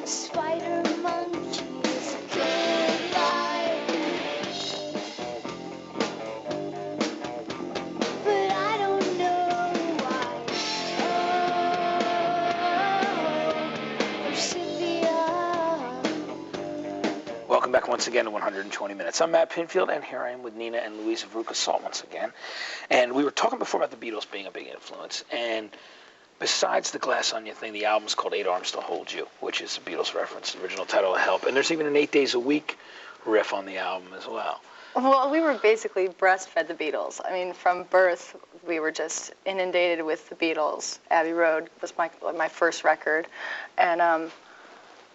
Spider monkeys could fly, but I don't know why. Oh, Forsythia. Welcome back once again to 120 Minutes. I'm Matt Pinfield, and here I am with Nina and Louise of Veruca Salt once again. And we were talking before about the Beatles being a big influence. And besides the Glass Onion thing, the album's called 8 Arms to Hold You, which is a Beatles reference, the original title of Help. And there's even an 8 Days a Week riff on the album as well. Well, we were basically breastfed the Beatles. I mean, from birth, we were just inundated with the Beatles. Abbey Road was my first record, and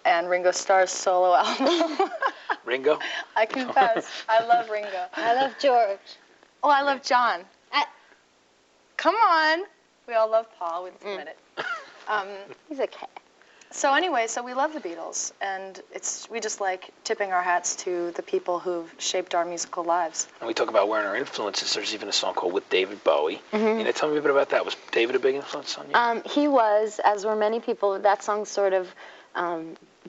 Ringo Starr's solo album. Ringo? I confess, I love Ringo. I love George. Oh, I love John. Come on. We all love Paul. We admit it. He's okay. So anyway, so we love the Beatles, and we just like tipping our hats to the people who've shaped our musical lives. And we talk about wearing our influences. There's even a song called With David Bowie. Nina, tell me a bit about that. Was David a big influence on you? He was, as were many people. That song's sort of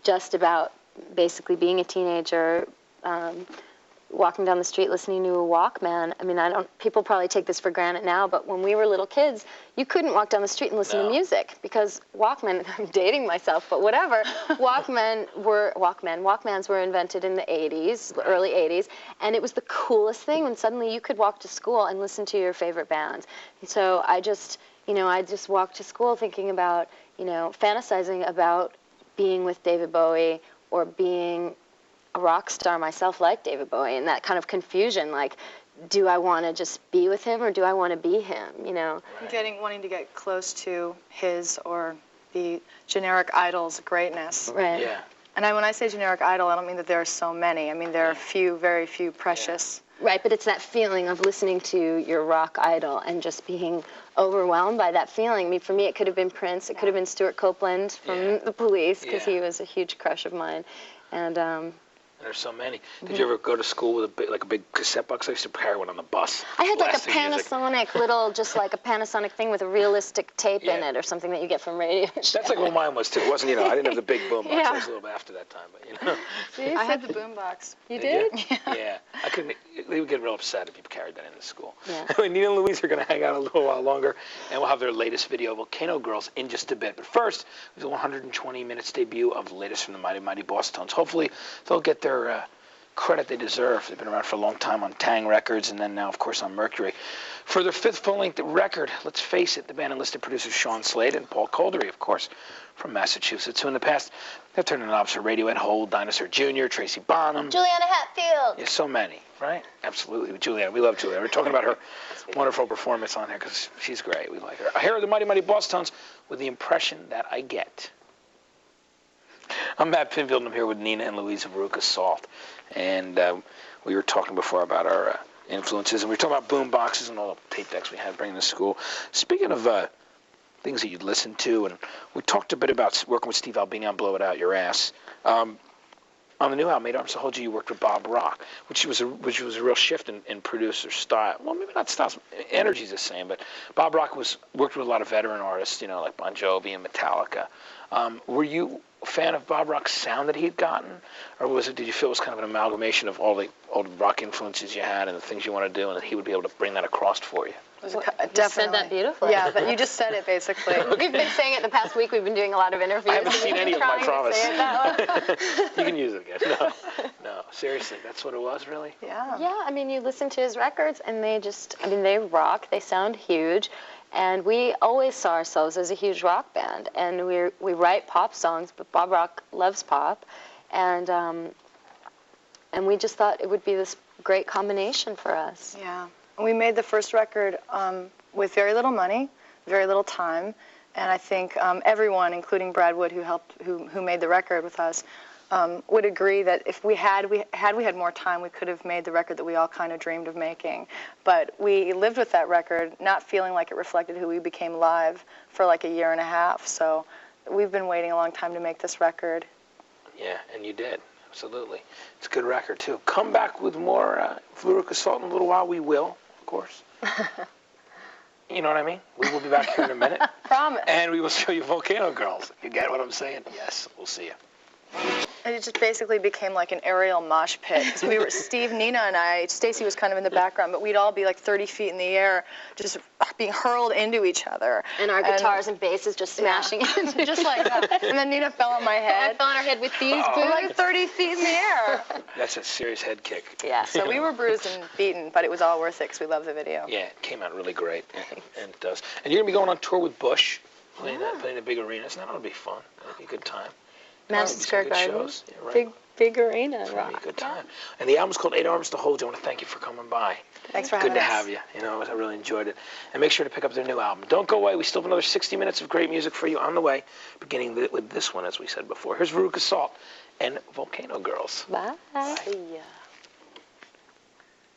just about basically being a teenager, walking down the street listening to a Walkman. I mean, people probably take this for granted now, but when we were little kids, you couldn't walk down the street and listen to music because Walkman, I'm dating myself, but whatever, Walkmans were invented in the 80s, the early 80s, and it was the coolest thing when suddenly you could walk to school and listen to your favorite bands. And so I just walked to school thinking about, fantasizing about being with David Bowie or being a rock star myself like David Bowie, and that kind of confusion, like, do I want to just be with him or do I want to be him, Right. Wanting to get close to his or the generic idol's greatness. Right. Yeah. And when I say generic idol, I don't mean that there are so many. I mean, there are very few precious. Yeah. Right, but it's that feeling of listening to your rock idol and just being overwhelmed by that feeling. I mean, for me, it could have been Prince. It could have been Stuart Copeland from the Police, because he was a huge crush of mine. And there's so many. Did you ever go to school with a big cassette box? I used to carry one on the bus. I had like a Panasonic Panasonic just like a Panasonic thing with a realistic tape in it or something that you get from Radio Shack. That's like what mine was too. It wasn't, I didn't have the big boom box. I was a little bit after that time, but See, I had the boom box. You did? Yeah. I couldn't. They would get real upset if you carried that into school. Yeah. Anyway, Nina and Louise are going to hang out a little while longer, and we'll have their latest video, Volcano Girls, in just a bit. But first, the 120 minutes debut of the latest from the Mighty Mighty Boss Tones. Hopefully, they'll get their credit they deserve. They've been around for a long time on Tang Records and then now, of course, on Mercury. For their 5th full-length record, let's face it, the band enlisted producers Sean Slade and Paul Coldery, of course, from Massachusetts, who in the past have turned the knobs for Radiohead, Hole, Dinosaur Jr., Tracy Bonham. Juliana Hatfield. Yeah, so many, right? Absolutely. Juliana, we love Juliana. We're talking about her wonderful performance on here because she's great. We like her. Here are the Mighty Mighty Boss Tones with The Impression That I Get. I'm Matt Pinfield, and I'm here with Nina and Louise of Veruca Salt. And we were talking before about our influences, and we were talking about boom boxes and all the tape decks we had bringing to school. Speaking of things that you'd listen to, and we talked a bit about working with Steve Albini on Blow It Out Your Ass. On the new album, 8 Arms to Hold You, you worked with Bob Rock, which was a real shift in producer style. Well, maybe not style, energy's the same, but Bob Rock worked with a lot of veteran artists, like Bon Jovi and Metallica. Were you a fan of Bob Rock's sound that he'd gotten, or did you feel it was kind of an amalgamation of all the old rock influences you had and the things you want to do, and that he would be able to bring that across for you? Definitely. You said that beautifully. Yeah, but you just said it basically. We've been saying it the past week. We've been doing a lot of interviews. I haven't seen any of them, I promise. Say it that way. You can use it again. No, seriously, that's what it was, really? Yeah. Yeah, I mean, you listen to his records, and they rock. They sound huge. And we always saw ourselves as a huge rock band. And we write pop songs, but Bob Rock loves pop. And we just thought it would be this great combination for us. Yeah. We made the first record with very little money, very little time, and I think everyone, including Brad Wood, who made the record with us, would agree that if we had more time, we could have made the record that we all kind of dreamed of making. But we lived with that record, not feeling like it reflected who we became live for like a year and a half. So we've been waiting a long time to make this record. Yeah, and you did. Absolutely. It's a good record, too. Come back with more Veruca Salt in a little while. We will, of course. You know what I mean? We will be back here in a minute. Promise. And we will show you Volcano Girls. You get what I'm saying? Yes, we'll see you. And it just basically became like an aerial mosh pit. 'Cause we were, Steve, Nina, and I, Stacy was kind of in the background, but we'd all be like 30 feet in the air, just being hurled into each other. And our guitars and basses just smashing into Just like that. And then Nina fell on my head. I fell on her head with these We're boots. like 30 feet in the air. That's a serious head kick. Yeah. So we were bruised and beaten, but it was all worth it because we love the video. Yeah, it came out really great, and it does. And you're gonna be going on tour with Bush, playing the big arenas. That'll be fun. That'll be a good time. Madison Square Garden. Yeah, right. Big arena. It'll be a good time. And the album's called 8 Arms to Hold You. I want to thank you for coming by. Thanks for having us. Good to have you. You know, I really enjoyed it. And make sure to pick up their new album. Don't go away. We still have another 60 minutes of great music for you on the way, beginning with this one, as we said before. Here's Veruca Salt and Volcano Girls. Bye. See ya.